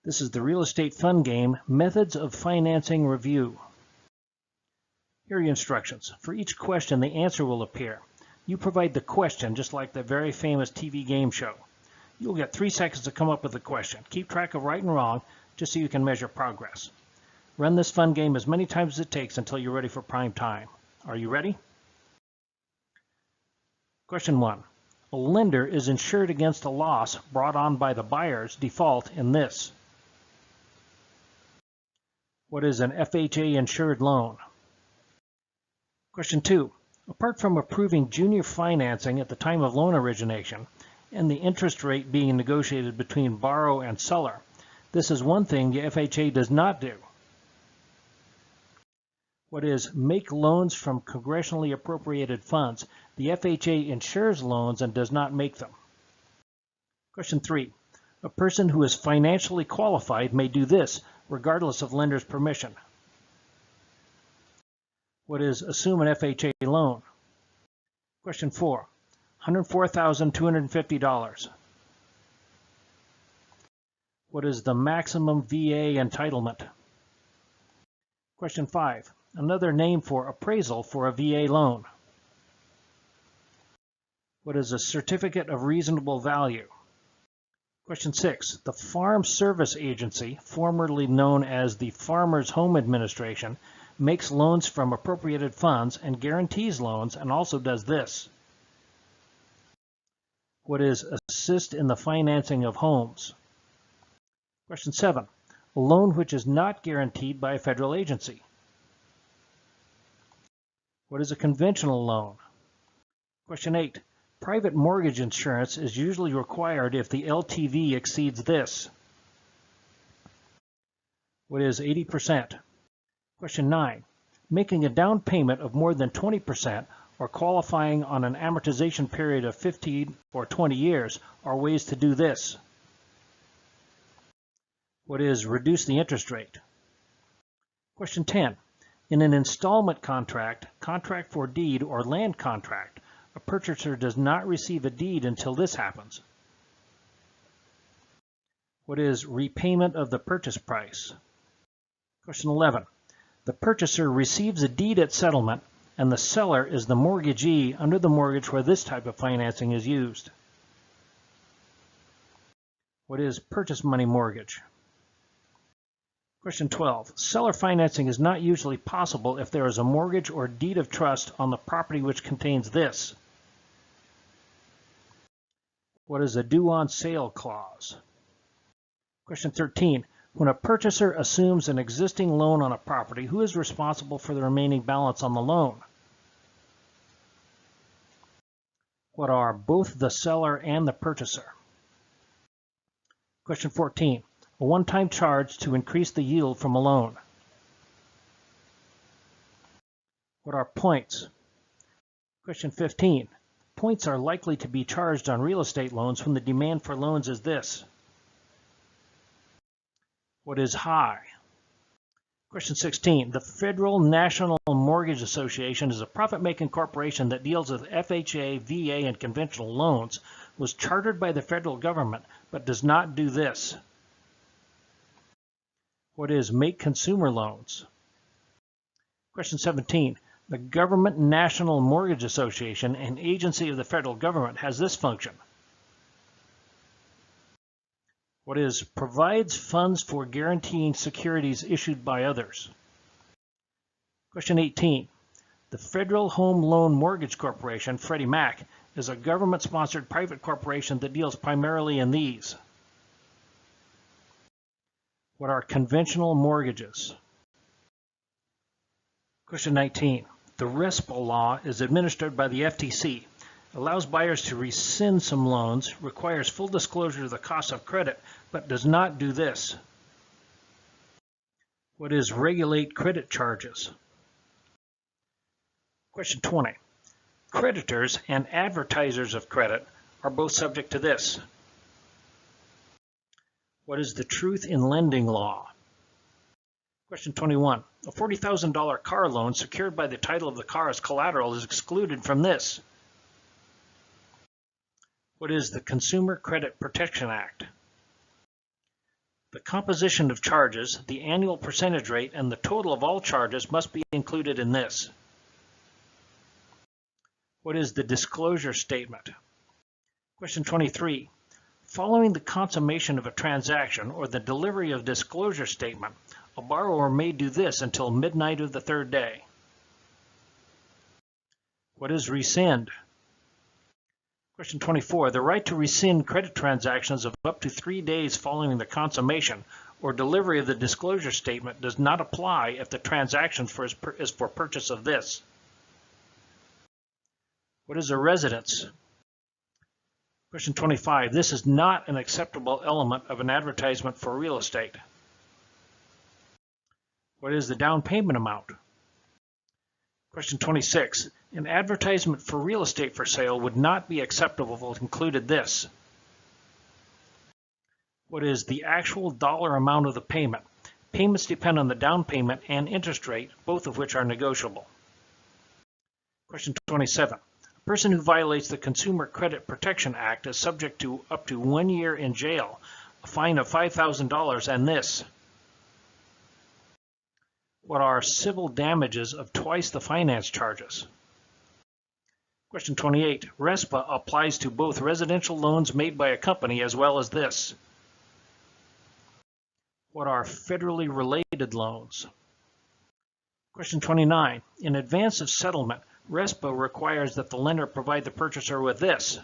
This is the real estate fun game, Methods of Financing Review. Here are your instructions. For each question, the answer will appear. You provide the question, just like the very famous TV game show. You'll get 3 seconds to come up with the question. Keep track of right and wrong, just so you can measure progress. Run this fun game as many times as it takes until you're ready for prime time. Are you ready? Question 1. A lender is insured against a loss brought on by the buyer's default in this. What is an FHA-insured loan? Question 2. Apart from approving junior financing at the time of loan origination and the interest rate being negotiated between borrower and seller, this is one thing the FHA does not do. What is make loans from congressionally appropriated funds? The FHA insures loans and does not make them. Question 3. A person who is financially qualified may do this regardless of lender's permission. What is assume an FHA loan? Question 4. $104,250. What is the maximum VA entitlement? Question 5. Another name for appraisal for a VA loan. What is a certificate of reasonable value? Question 6. The Farm Service Agency, formerly known as the Farmers Home Administration, makes loans from appropriated funds and guarantees loans and also does this. What is assist in the financing of homes? Question 7. A loan which is not guaranteed by a federal agency. What is a conventional loan? Question 8. Private mortgage insurance is usually required if the LTV exceeds this. What is 80%? Question 9. Making a down payment of more than 20% or qualifying on an amortization period of 15 or 20 years are ways to do this. What is reduce the interest rate? Question 10. In an installment contract, contract for deed, or land contract, a purchaser does not receive a deed until this happens. What is repayment of the purchase price? Question 11. The purchaser receives a deed at settlement, and the seller is the mortgagee under the mortgage where this type of financing is used. What is purchase money mortgage? Question 12. Seller financing is not usually possible if there is a mortgage or deed of trust on the property which contains this. What is a due on sale clause? Question 13. When a purchaser assumes an existing loan on a property, who is responsible for the remaining balance on the loan? What are both the seller and the purchaser? Question 14. A one-time charge to increase the yield from a loan. What are points? Question 15. Points are likely to be charged on real estate loans when the demand for loans is this. What is high? Question 16. The Federal National Mortgage Association is a profit-making corporation that deals with FHA, VA, and conventional loans, was chartered by the federal government, but does not do this. What is make consumer loans? Question 17. The Government National Mortgage Association, an agency of the federal government, has this function. What is provides funds for guaranteeing securities issued by others? Question 18. The Federal Home Loan Mortgage Corporation, Freddie Mac, is a government-sponsored private corporation that deals primarily in these. What are conventional mortgages? Question 19. The RESPA law is administered by the FTC, allows buyers to rescind some loans, requires full disclosure of the cost of credit, but does not do this. What is regulate credit charges? Question 20. Creditors and advertisers of credit are both subject to this. What is the truth in lending law? Question 21. A $40,000 car loan secured by the title of the car as collateral is excluded from this. What is the Consumer Credit Protection Act? The composition of charges, the annual percentage rate, and the total of all charges must be included in this. What is the disclosure statement? Question 23. Following the consummation of a transaction or the delivery of disclosure statement, a borrower may do this until midnight of the third day. What is rescind? Question 24. The right to rescind credit transactions of up to 3 days following the consummation or delivery of the disclosure statement does not apply if the transaction is for purchase of this. What is a residence? Question 25. This is not an acceptable element of an advertisement for real estate. What is the down payment amount? Question 26. An advertisement for real estate for sale would not be acceptable if it included this. What is the actual dollar amount of the payment? Payments depend on the down payment and interest rate, both of which are negotiable. Question 27. A person who violates the Consumer Credit Protection Act is subject to up to 1 year in jail, a fine of $5,000, and this. What are civil damages of twice the finance charges? Question 28. RESPA applies to both residential loans made by a company as well as this. What are federally related loans? Question 29. In advance of settlement, RESPA requires that the lender provide the purchaser with this.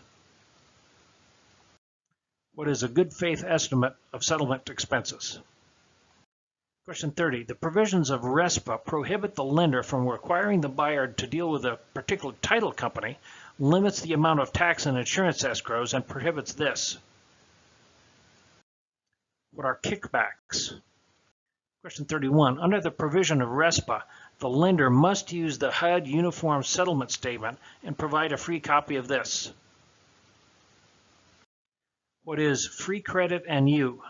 What is a good faith estimate of settlement expenses? Question 30. The provisions of RESPA prohibit the lender from requiring the buyer to deal with a particular title company, limits the amount of tax and insurance escrows, and prohibits this. What are kickbacks? Question 31. Under the provision of RESPA, the lender must use the HUD Uniform Settlement Statement and provide a free copy of this. What is free credit and you?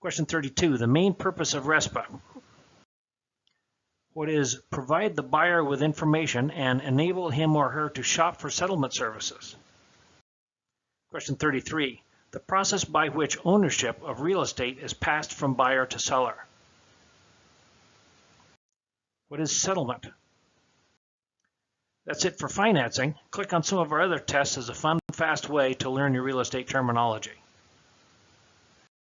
Question 32. The main purpose of RESPA. What is provide the buyer with information and enable him or her to shop for settlement services? Question 33. The process by which ownership of real estate is passed from buyer to seller. What is settlement? That's it for financing. Click on some of our other tests as a fun, fast way to learn your real estate terminology.